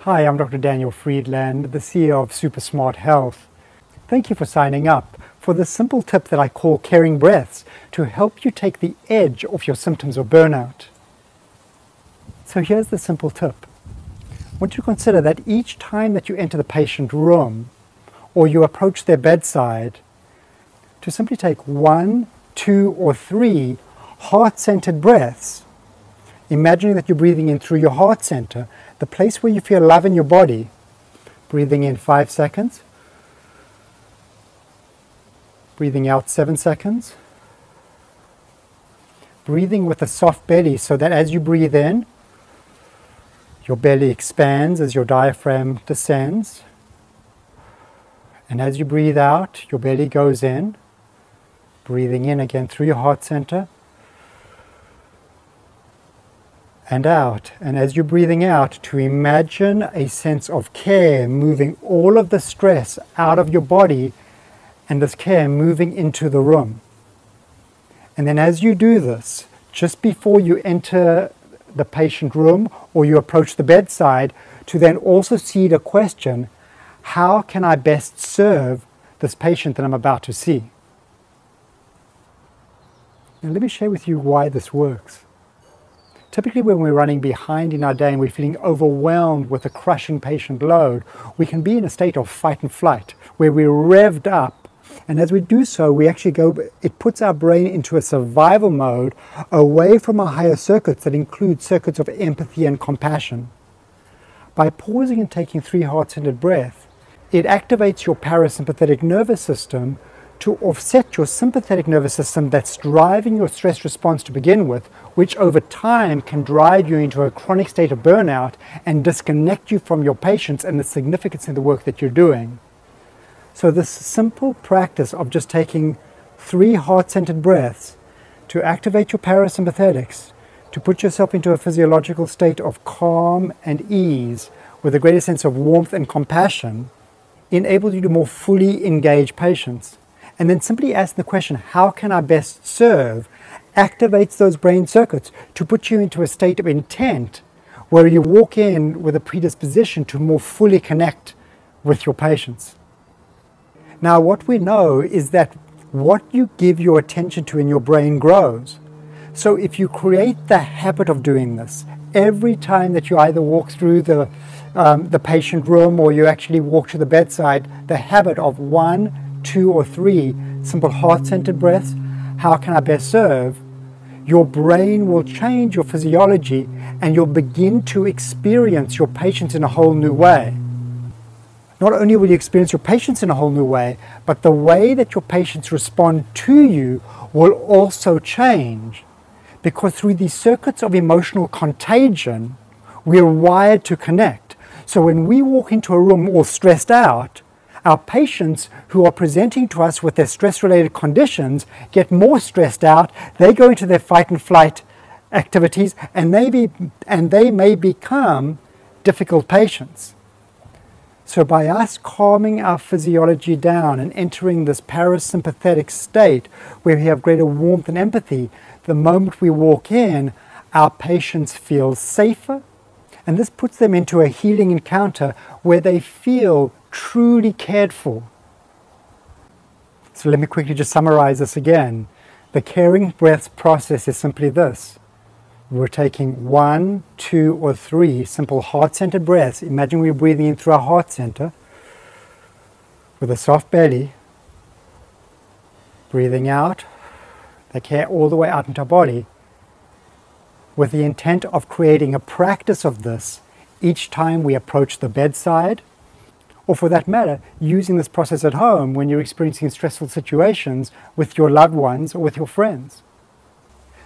Hi, I'm Dr. Daniel Friedland, the CEO of Super Smart Health. Thank you for signing up for this simple tip that I call caring breaths to help you take the edge off your symptoms of burnout. So here's the simple tip. I want you to consider that each time that you enter the patient room or you approach their bedside, to simply take 1, 2, or 3 heart-centered breaths, imagining that you're breathing in through your heart center, the place where you feel love in your body. Breathing in 5 seconds. Breathing out 7 seconds. Breathing with a soft belly so that as you breathe in, your belly expands as your diaphragm descends. And as you breathe out, your belly goes in. Breathing in again through your heart center. And out. And as you're breathing out, to imagine a sense of care moving all of the stress out of your body and this care moving into the room. And then as you do this, just before you enter the patient room or you approach the bedside, to then also seed a question, how can I best serve this patient that I'm about to see? Now let me share with you why this works. Typically when we're running behind in our day and we're feeling overwhelmed with a crushing patient load, we can be in a state of fight and flight where we're revved up. And as we do so, it puts our brain into a survival mode away from our higher circuits that include circuits of empathy and compassion. By pausing and taking 3 heart-centered breaths, it activates your parasympathetic nervous system to offset your sympathetic nervous system that's driving your stress response to begin with, which over time can drive you into a chronic state of burnout and disconnect you from your patients and the significance in the work that you're doing. So this simple practice of just taking 3 heart-centered breaths to activate your parasympathetics, to put yourself into a physiological state of calm and ease with a greater sense of warmth and compassion, enables you to more fully engage patients. And then simply ask the question, how can I best serve, activates those brain circuits to put you into a state of intent where you walk in with a predisposition to more fully connect with your patients. Now, what we know is that what you give your attention to in your brain grows. So if you create the habit of doing this, every time that you either walk through the patient room or you actually walk to the bedside, the habit of 1, 2, or 3 simple heart-centered breaths, how can I best serve? Your brain will change your physiology and you'll begin to experience your patients in a whole new way. Not only will you experience your patients in a whole new way, but the way that your patients respond to you will also change. Because through these circuits of emotional contagion, we're wired to connect. So when we walk into a room all stressed out, our patients who are presenting to us with their stress-related conditions get more stressed out, they go into their fight and flight activities, and they may become difficult patients. So by us calming our physiology down and entering this parasympathetic state where we have greater warmth and empathy, the moment we walk in, our patients feel safer, and this puts them into a healing encounter where they feel truly cared for. So let me quickly just summarize this again. The caring breaths process is simply this. We're taking 1, 2, or 3 simple heart-centered breaths. Imagine we're breathing in through our heart center with a soft belly. Breathing out, the care all the way out into our body, with the intent of creating a practice of this each time we approach the bedside, or for that matter, using this process at home when you're experiencing stressful situations with your loved ones or with your friends.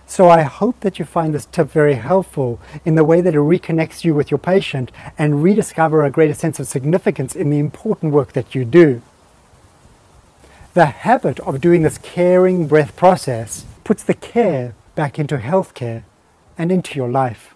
So I hope that you find this tip very helpful in the way that it reconnects you with your patient and rediscover a greater sense of significance in the important work that you do. The habit of doing this caring breath process puts the care back into healthcare and into your life.